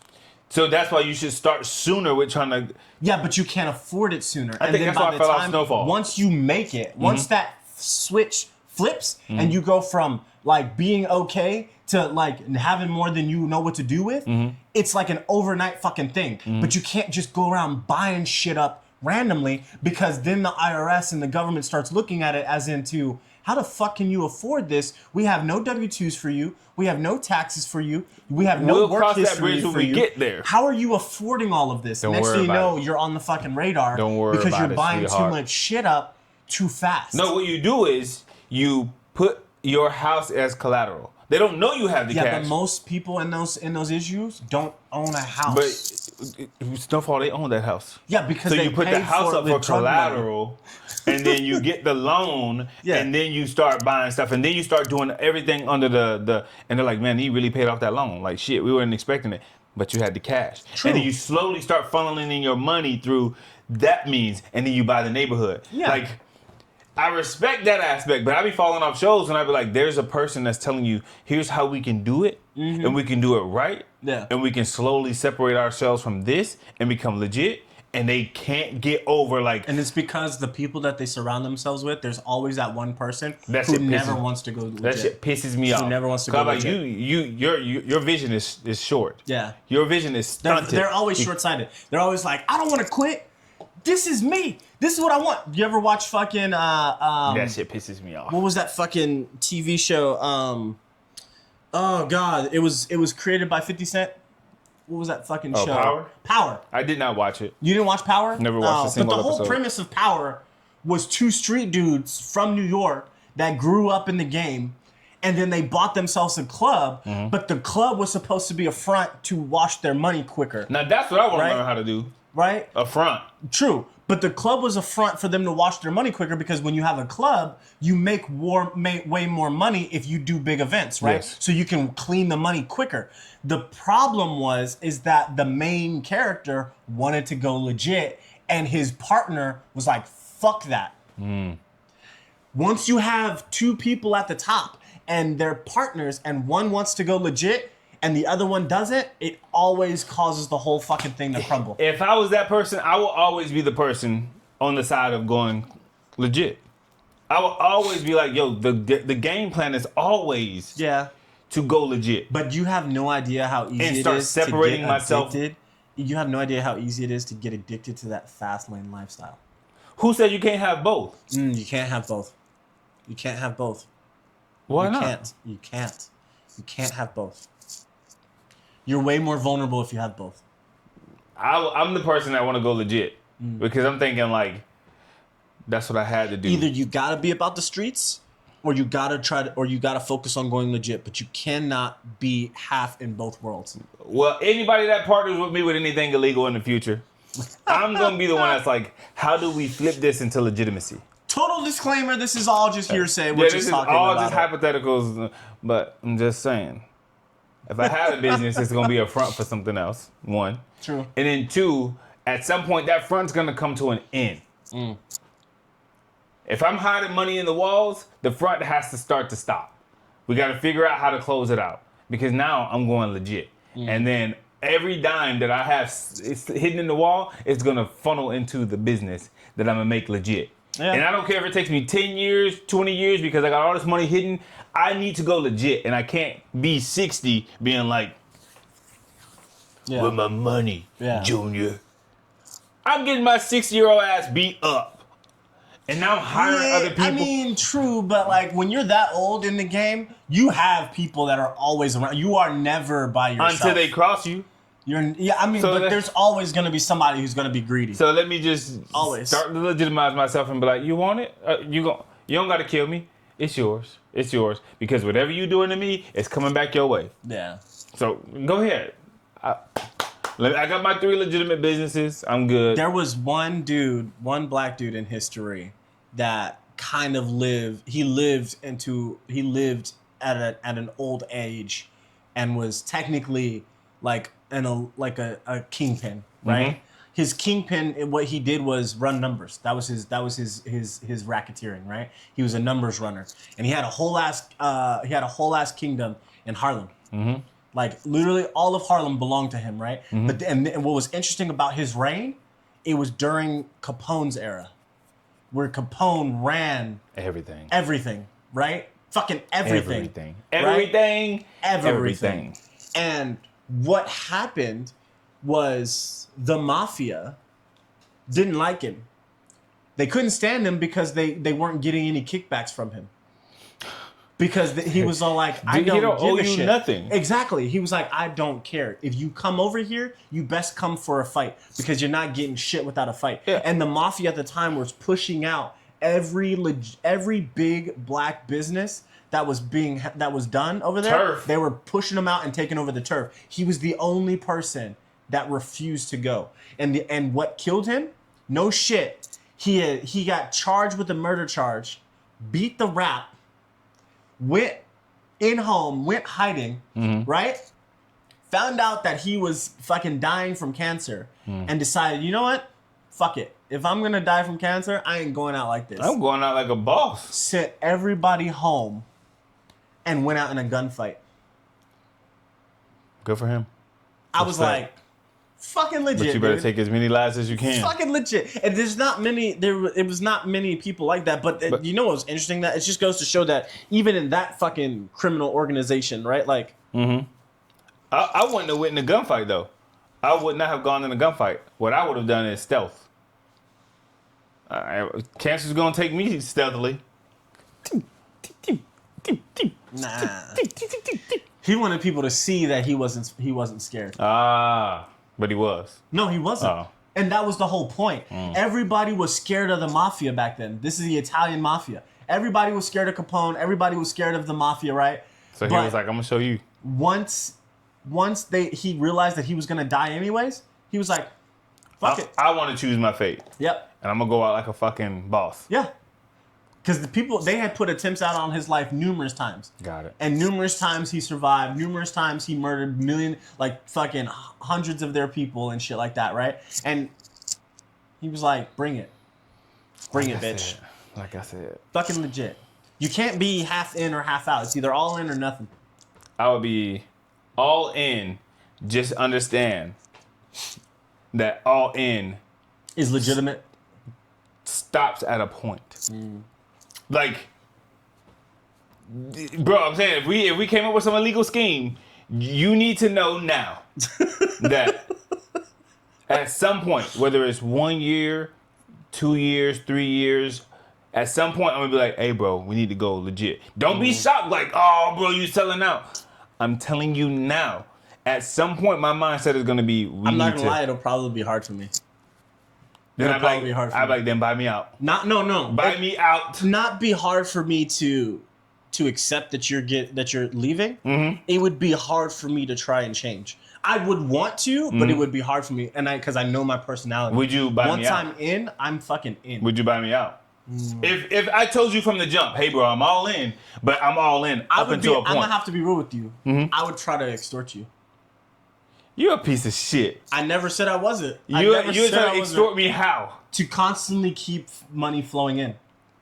So that's why you should start sooner with trying to... Yeah, but you can't afford it sooner. I think that's why I fell off Snowfall. Once you make it, once that switch flips and you go from like being okay to like having more than you know what to do with, it's like an overnight fucking thing. But you can't just go around buying shit up randomly, because then the IRS and the government starts looking at it as into, how the fuck can you afford this? We have no W-2s for you. We have no taxes for you. We have no work history for you. Get there. How are you affording all of this? Next thing you know, you're on the fucking radar because you're buying too much shit up too fast. No, what you do is you put your house as collateral. They don't know you have the cash. Yeah, but most people in those issues don't own a house. But Snowfall, they own that house. Yeah, because so you put the house up for collateral, and then you get the loan, and then you start buying stuff, and then you start doing everything under the and they're like, man, he really paid off that loan. Like shit, we weren't expecting it, but you had the cash. True. And then you slowly start funneling in your money through that means, and then you buy the neighborhood. Yeah. Like, I respect that aspect, but I be falling off shows and I be like, there's a person that's telling you, here's how we can do it, and we can do it right, and we can slowly separate ourselves from this and become legit, and they can't get over like... And it's because the people that they surround themselves with, there's always that one person who never wants to go legit. That shit pisses me off. Who never wants to go legit. Your vision is short. Yeah. Your vision is stunted. They're always short-sighted. They're always like, I don't want to quit. This is me. This is what I want. You ever watch fucking that shit pisses me off. What was that fucking TV show? Oh god, it was created by 50 Cent. What was that fucking show? Power. I did not watch it. You didn't watch Power? Never watched a single episode. But the whole premise of Power was two street dudes from New York that grew up in the game, and then they bought themselves a club, but the club was supposed to be a front to wash their money quicker. Now that's what I want to learn how to do. Right? A front. True. But the club was a front for them to wash their money quicker, because when you have a club, you make way more money if you do big events, right? Yes. So you can clean the money quicker. The problem is that the main character wanted to go legit, and his partner was like, fuck that. Once you have two people at the top and they're partners and one wants to go legit and the other one doesn't, it always causes the whole fucking thing to crumble. If I was that person, I will always be the person on the side of going legit. I will always be like, yo, the game plan is always to go legit. But you have no idea how easy and it start is separating to get myself. addicted. You have no idea how easy it is to get addicted to that fast lane lifestyle. Who said you can't have both? You can't have both. You can't have both. Why not? You can't. You can't have both. You're way more vulnerable if you have both. I'm the person that want to go legit because I'm thinking like that's what I had to do. Either you gotta be about the streets, or you gotta focus on going legit. But you cannot be half in both worlds. Well, anybody that partners with me with anything illegal in the future, I'm gonna be the one that's like, how do we flip this into legitimacy? Total disclaimer: this is all just hearsay. This is all just hypotheticals. But I'm just saying. If I have a business, it's gonna be a front for something else. One. True. And then two, at some point that front's gonna come to an end. If I'm hiding money in the walls, the front has to start to stop. We gotta figure out how to close it out. Because now I'm going legit. And then every dime that I have it's hidden in the wall is gonna funnel into the business that I'm gonna make legit. Yeah. And I don't care if it takes me 10 years, 20 years, because I got all this money hidden. I need to go legit, and I can't be 60 being like, with my money, Junior. I'm getting my 60-year-old ass beat up. And now I'm hiring other people. I mean, true, but like when you're that old in the game, you have people that are always around. You are never by yourself. Until they cross you. But there's always going to be somebody who's going to be greedy. So let me just start to legitimize myself and be like, you want it? You don't got to kill me. It's yours. It's yours. Because whatever you doing to me, it's coming back your way. Yeah. So go ahead. I got my 3 legitimate businesses. I'm good. There was one black dude in history that kind of lived. He lived at an old age, and was technically like a kingpin, right? Mm-hmm. His kingpin, what he did was run numbers. That was his racketeering, right? He was a numbers runner, and he had a whole ass kingdom in Harlem. Mm-hmm. Like literally all of Harlem belonged to him, right? Mm-hmm. But and what was interesting about his reign, it was during Capone's era, where Capone ran everything, right? Fucking everything. And what happened was the mafia didn't like him. They couldn't stand him because they weren't getting any kickbacks from him. Because he was all like, I don't give a shit. Nothing. Exactly. He was like, I don't care. If you come over here, you best come for a fight because you're not getting shit without a fight. Yeah. And the mafia at the time was pushing out every big black business that was done over there. Turf. They were pushing them out and taking over the turf. He was the only person that refused to go. And what killed him? No shit. He got charged with a murder charge, beat the rap, went hiding, mm-hmm. right? Found out that he was fucking dying from cancer, and decided, you know what? Fuck it. If I'm gonna die from cancer, I ain't going out like this. I'm going out like a boss. Sent everybody home and went out in a gunfight. Good for him. I was like, fucking legit. But you better take as many lives as you can. Fucking legit. And there's not many. It was not many people like that. But you know what's interesting? That it just goes to show that even in that fucking criminal organization, right? Like, mm-hmm. I wouldn't have went in a gunfight though. I would not have gone in a gunfight. What I would have done is stealth. Cancer's gonna take me stealthily. Nah. He wanted people to see that he wasn't scared. But he was. No, he wasn't. Oh. And that was the whole point. Everybody was scared of the mafia back then. This is the Italian mafia. Everybody was scared of Capone. Everybody was scared of the mafia, right? So he was like, I'm gonna show you. Once he realized that he was gonna die anyways, he was like, fuck it. I want to choose my fate. Yep. And I'm gonna go out like a fucking boss. Yeah. Because the people, they had put attempts out on his life numerous times. Got it. And numerous times he survived. Numerous times he murdered fucking hundreds of their people and shit like that, right? And he was like, bring it. Bring it, bitch. Like I said. Fucking legit. You can't be half in or half out. It's either all in or nothing. I would be all in. Just understand that all in is legitimate. Stops at a point. Like, bro, I'm saying if we came up with some illegal scheme, you need to know now that at some point, whether it's 1 year, 2 years, 3 years, at some point I'm gonna be like, hey, bro, we need to go legit. Don't be shocked like, oh, bro, you selling out. I'm telling you now. At some point, my mindset is gonna be. I'm not gonna lie, it'll probably be hard for me. Then I'm like, then buy me out. No. Buy me out. Not be hard for me to accept that you're leaving. Mm-hmm. It would be hard for me to try and change. I would want to, but it would be hard for me, because I know my personality. Would you buy me out? Once I'm in, I'm fucking in. Would you buy me out? If I told you from the jump, hey bro, I'm all in, but I'm all in up until a point. I'm gonna have to be real with you. Mm-hmm. I would try to extort you. You're a piece of shit. I never said I wasn't. You were trying to extort me how? To constantly keep money flowing in.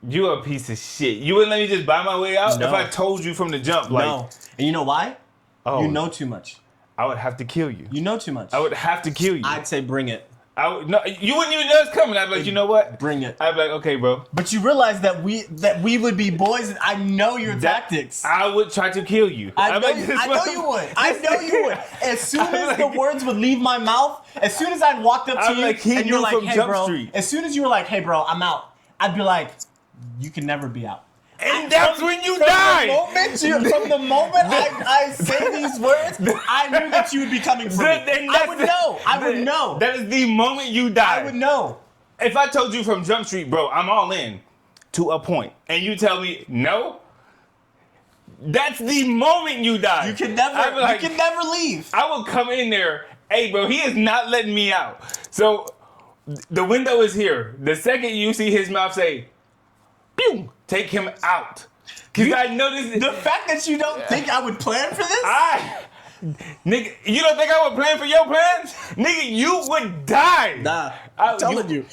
You're a piece of shit. You wouldn't let me just buy my way out? No. If I told you from the jump, like... No. And you know why? Oh. You know too much. I would have to kill you. You know too much. I would have to kill you. I'd say bring it. No, you wouldn't even know it's coming. I'd be like, you know what? Bring it. I'd be like, okay, bro. But you realize that we would be boys. And I know your tactics. I would try to kill you. I know you would. I know you would. As soon as the words would leave my mouth, as soon as I walked up to you and you're like, hey, bro. As soon as you were like, hey, bro, I'm out. I'd be like, you can never be out. And that's when you die. From the moment I say these words, I knew that you would be coming for me. I would know. That is the moment you die. I would know. If I told you from Jump Street, bro, I'm all in to a point, and you tell me no, that's the moment you die. You can never leave. I will come in there. Hey, bro, he is not letting me out. So the window is here. The second you see his mouth say, pew, take him out. Because I noticed the fact that you don't think I would plan for this? Nigga, you don't think I would plan for your plans? Nigga, you would die. Nah, I'm telling you.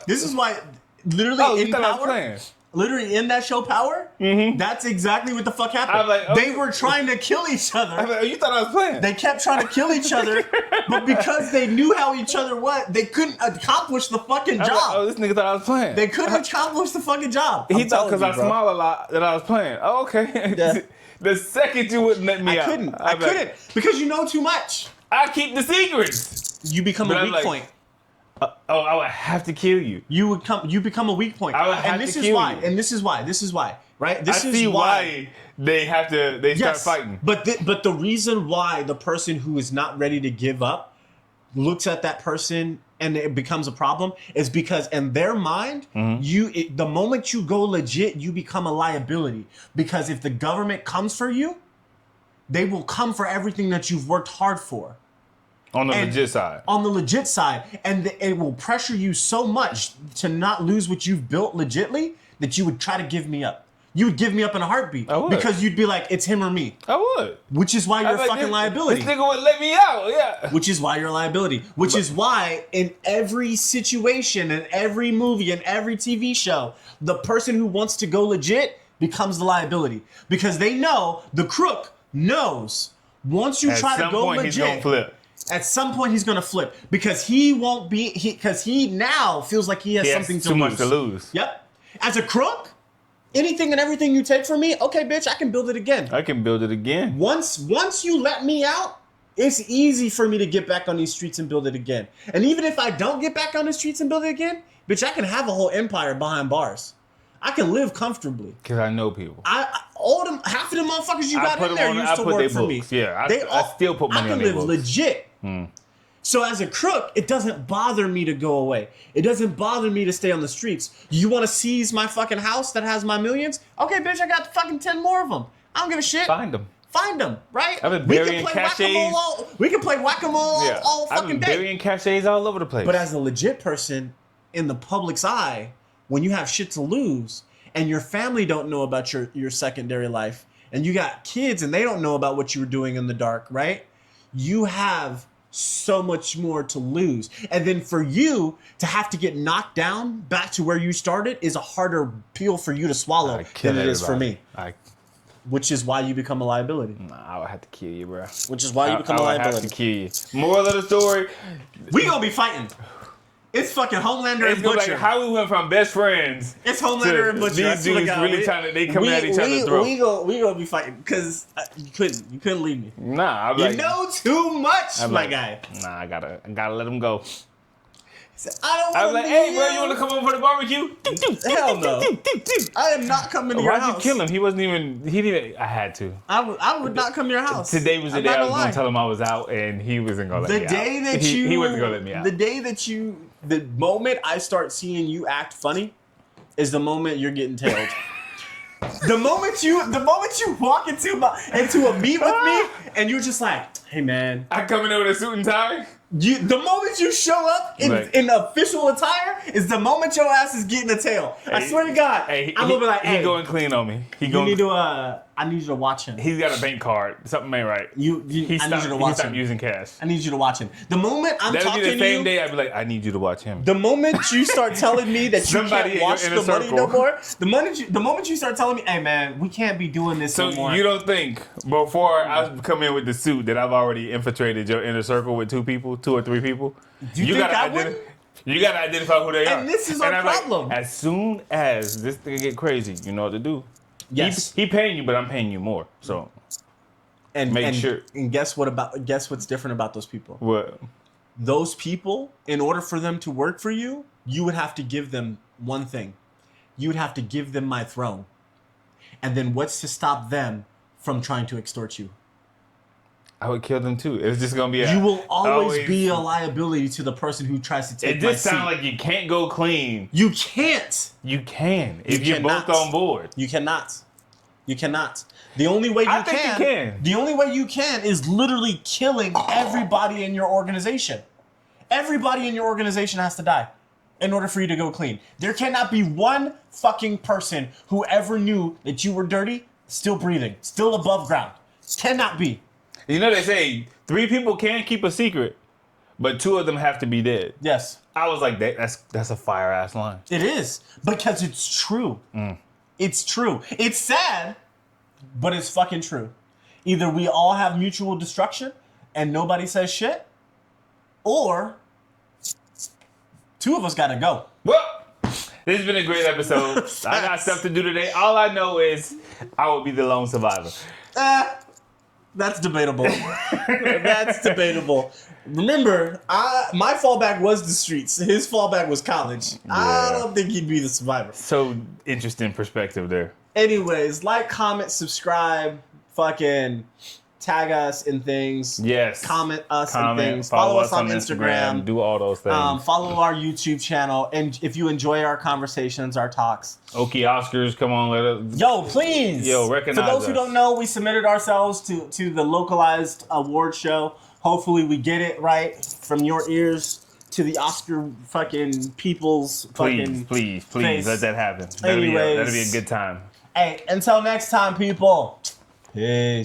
This is why, literally in Power, literally in that show Power, that's exactly what the fuck happened. Like, they were trying to kill each other. You thought I was playing. They kept trying to kill each other, but because they knew how each other was, they couldn't accomplish the fucking job. Like, this nigga thought I was playing. They couldn't accomplish the fucking job. He thought because I smile a lot that I was playing. Oh, okay. Yeah. The second you wouldn't let me out. I couldn't. Because you know too much. I keep the secrets. You become a weak point. I would have to kill you. You become a weak point. I would have to kill you. And this is why. Right? This is why they start fighting. But the reason why the person who is not ready to give up looks at that person and it becomes a problem is because in their mind, the moment you go legit, you become a liability. Because if the government comes for you, they will come for everything that you've worked hard for. On the legit side. On the legit side. And it will pressure you so much to not lose what you've built legitly that you would try to give me up. You would give me up in a heartbeat. I would. Because you'd be like, it's him or me. I would. Which is why you're a fucking liability. This nigga would let me out, yeah. Which is why you're a liability. Which is why in every situation, in every movie, in every TV show, the person who wants to go legit becomes the liability. Because they know, the crook knows, once you try to go legit, he's gonna flip. At some point he's gonna flip. Because he won't be, because he now feels like he has something to lose. Too much to lose. Yep. As a crook, anything and everything you take from me, okay, bitch, I can build it again. I can build it again. Once you let me out, it's easy for me to get back on these streets and build it again. And even if I don't get back on the streets and build it again, bitch, I can have a whole empire behind bars. I can live comfortably. Because I know people. Half of them motherfuckers you got in there used to work for me. Yeah, I still put money on their books. I can live legit. So as a crook, it doesn't bother me to go away. It doesn't bother me to stay on the streets. You want to seize my fucking house that has my millions? Okay, bitch, I got fucking 10 more of them. I don't give a shit. Find them, right? I've been burying caches. We can play whack-a-mole all fucking day. I've been burying caches all over the place. But as a legit person, in the public's eye, when you have shit to lose, and your family don't know about your secondary life, and you got kids and they don't know about what you were doing in the dark, right? You have so much more to lose. And then for you to have to get knocked down back to where you started is a harder pill for you to swallow than it is for me. Which is why you become a liability. Nah, I would have to kill you, bro. Which is why you become a liability. I would have to kill you. Moral of the story. We gonna be fighting. It's fucking Homelander and Butcher. Like how we went from best friends. It's Homelander and Butcher. These dudes really they coming at each other's throat. We gonna be fighting because you couldn't leave me. Nah, you know too much, my guy. Nah, I gotta let him go. I was like, hey, bro, you want to come over for the barbecue? Hell no. I am not coming to your house. Why'd you kill him? He wasn't even. I had to. I would not come to your house. Today was the day I was going to tell him I was out, and he wasn't going to let me out. He wasn't going to let me out. The moment I start seeing you act funny is the moment you're getting tailed. The moment you walk into a meet with me, and you're just like, hey, man. I come in there with a suit and tie? The moment you show up in official attire is the moment your ass is getting a tail. I swear to God, I'm gonna be like, hey, he going clean on me. You need to I need you to watch him. He's got a bank card. Something ain't right. I need you to watch him. Using cash. I need you to watch him. The moment I'm That'll talking be to the same you, day I'd be like, I need you to watch him. the moment you start telling me that you Somebody can't watch in the a money circle. no more, the moment you start telling me, hey man, we can't be doing this So no more. you don't think before I come in with the suit that I've already infiltrated your inner circle with 2 or 3 people? You think I wouldn't? You gotta identify who they are. And this is our I'm problem. Like, as soon as this thing get crazy, you know what to do. Yes. He paying you, but I'm paying you more. So make sure. And guess what's different about those people? What? Those people, in order for them to work for you, you would have to give them one thing. You would have to give them my throne. And then what's to stop them from trying to extort you? I would kill them too. It's just gonna be. You will always be a liability to the person who tries to take. It just sounds like you can't go clean. You can't. You can if you're both on board. You cannot. You cannot. The only way you can. The only way you can is literally killing everybody in your organization. Everybody in your organization has to die in order for you to go clean. There cannot be one fucking person who ever knew that you were dirty, still breathing, still above ground. Cannot be. You know they say 3 people can keep a secret, but 2 of them have to be dead. Yes. I was like, that's a fire ass line. It is because it's true. It's true. It's sad, but it's fucking true. Either we all have mutual destruction and nobody says shit, or 2 of us gotta go. Well, this has been a great episode. I got stuff to do today. All I know is I will be the lone survivor. That's debatable. That's debatable. Remember, my fallback was the streets. His fallback was college. Yeah. I don't think he'd be the survivor. So interesting perspective there. Anyways, like, comment, subscribe, fucking tag us in things. Yes. Comment us in things. Follow us on Instagram. Do all those things. Follow our YouTube channel. And if you enjoy our conversations, our talks. Okay, Oscars, come on, let us. Yo, please. Yo, recognize For those us. who don't know, we submitted ourselves to the localized award show. Hopefully we get it right from your ears to the Oscar fucking people's fucking Please, face. let that happen. Anyways. That'll be a good time. Hey, until next time, people. Peace.